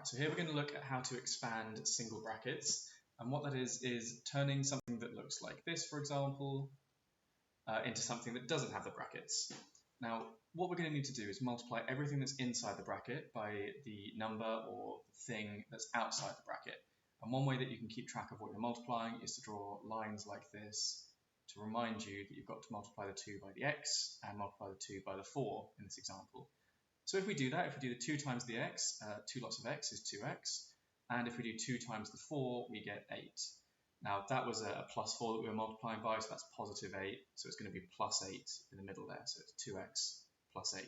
Right, so here we're going to look at how to expand single brackets, and what that is turning something that looks like this, for example, into something that doesn't have the brackets. Now, what we're going to need to do is multiply everything that's inside the bracket by the number or the thing that's outside the bracket. And one way that you can keep track of what you're multiplying is to draw lines like this to remind you that you've got to multiply the 2 by the x and multiply the 2 by the 4 in this example. So if we do that, if we do the 2 times the x, 2 lots of x is 2x, and if we do 2 times the 4, we get 8. Now that was a plus 4 that we were multiplying by, so that's positive 8, so it's going to be plus 8 in the middle there, so it's 2x plus 8.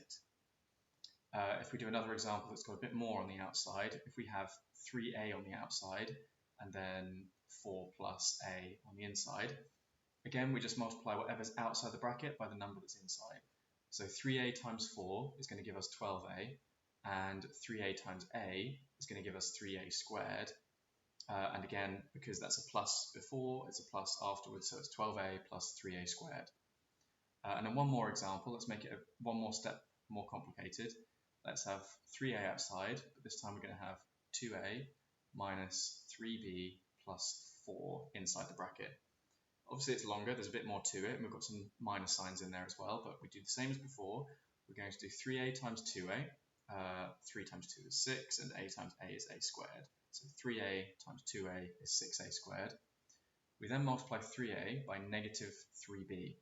If we do another example that's got a bit more on the outside, if we have 3a on the outside and then 4 plus a on the inside, again we just multiply whatever's outside the bracket by the number that's inside. So 3a times 4 is going to give us 12a, and 3a times a is going to give us 3a squared. And again, because that's a plus before, it's a plus afterwards, so it's 12a plus 3a squared. And then one more example, let's make it one more step more complicated. Let's have 3a outside, but this time we're going to have 2a minus 3b plus 4 inside the bracket. Obviously it's longer, there's a bit more to it, and we've got some minus signs in there as well, but we do the same as before. We're going to do 3a times 2a, 3 times 2 is 6, and a times a is a squared. So 3a times 2a is 6a squared. We then multiply 3a by negative 3b.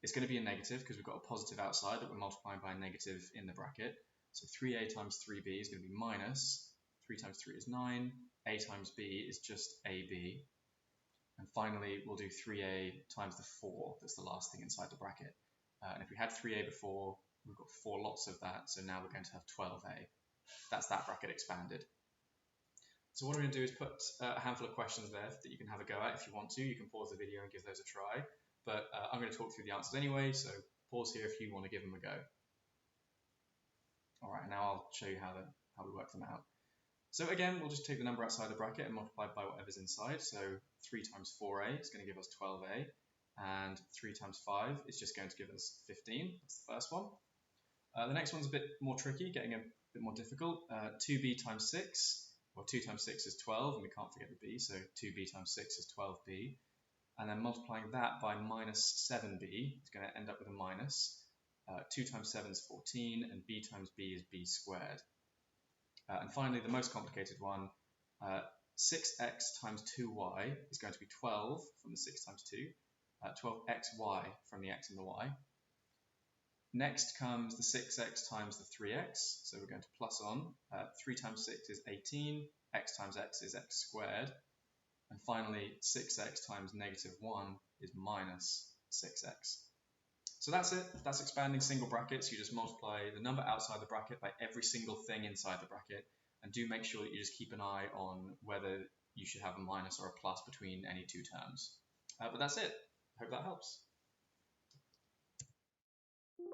It's going to be a negative because we've got a positive outside that we're multiplying by a negative in the bracket. So 3a times 3b is going to be minus, 3 times 3 is 9, a times b is just ab. And finally, we'll do 3a times the 4, that's the last thing inside the bracket. And if we had 3a before, we've got 4 lots of that, so now we're going to have 12a. That's that bracket expanded. So what I'm going to do is put a handful of questions there that you can have a go at if you want to. You can pause the video and give those a try. But I'm going to talk through the answers anyway, so pause here if you want to give them a go. Alright, now I'll show you how we work them out. So again, we'll just take the number outside the bracket and multiply by whatever's inside. So 3 times 4a is going to give us 12a, and 3 times 5 is just going to give us 15. That's the first one. The next one's a bit more tricky, getting a bit more difficult. 2b times 6, well 2 times 6 is 12, and we can't forget the b, so 2b times 6 is 12b. And then multiplying that by minus 7b is going to end up with a minus. 2 times 7 is 14, and b times b is b squared. And finally, the most complicated one, 6x times 2y is going to be 12 from the 6 times 2, 12xy from the x and the y. Next comes the 6x times the 3x, so we're going to plus on. 3 times 6 is 18, x times x is x squared. And finally, 6x times negative 1 is minus 6x. So that's it. That's expanding single brackets. You just multiply the number outside the bracket by every single thing inside the bracket. And do make sure that you just keep an eye on whether you should have a minus or a plus between any two terms. But that's it. Hope that helps.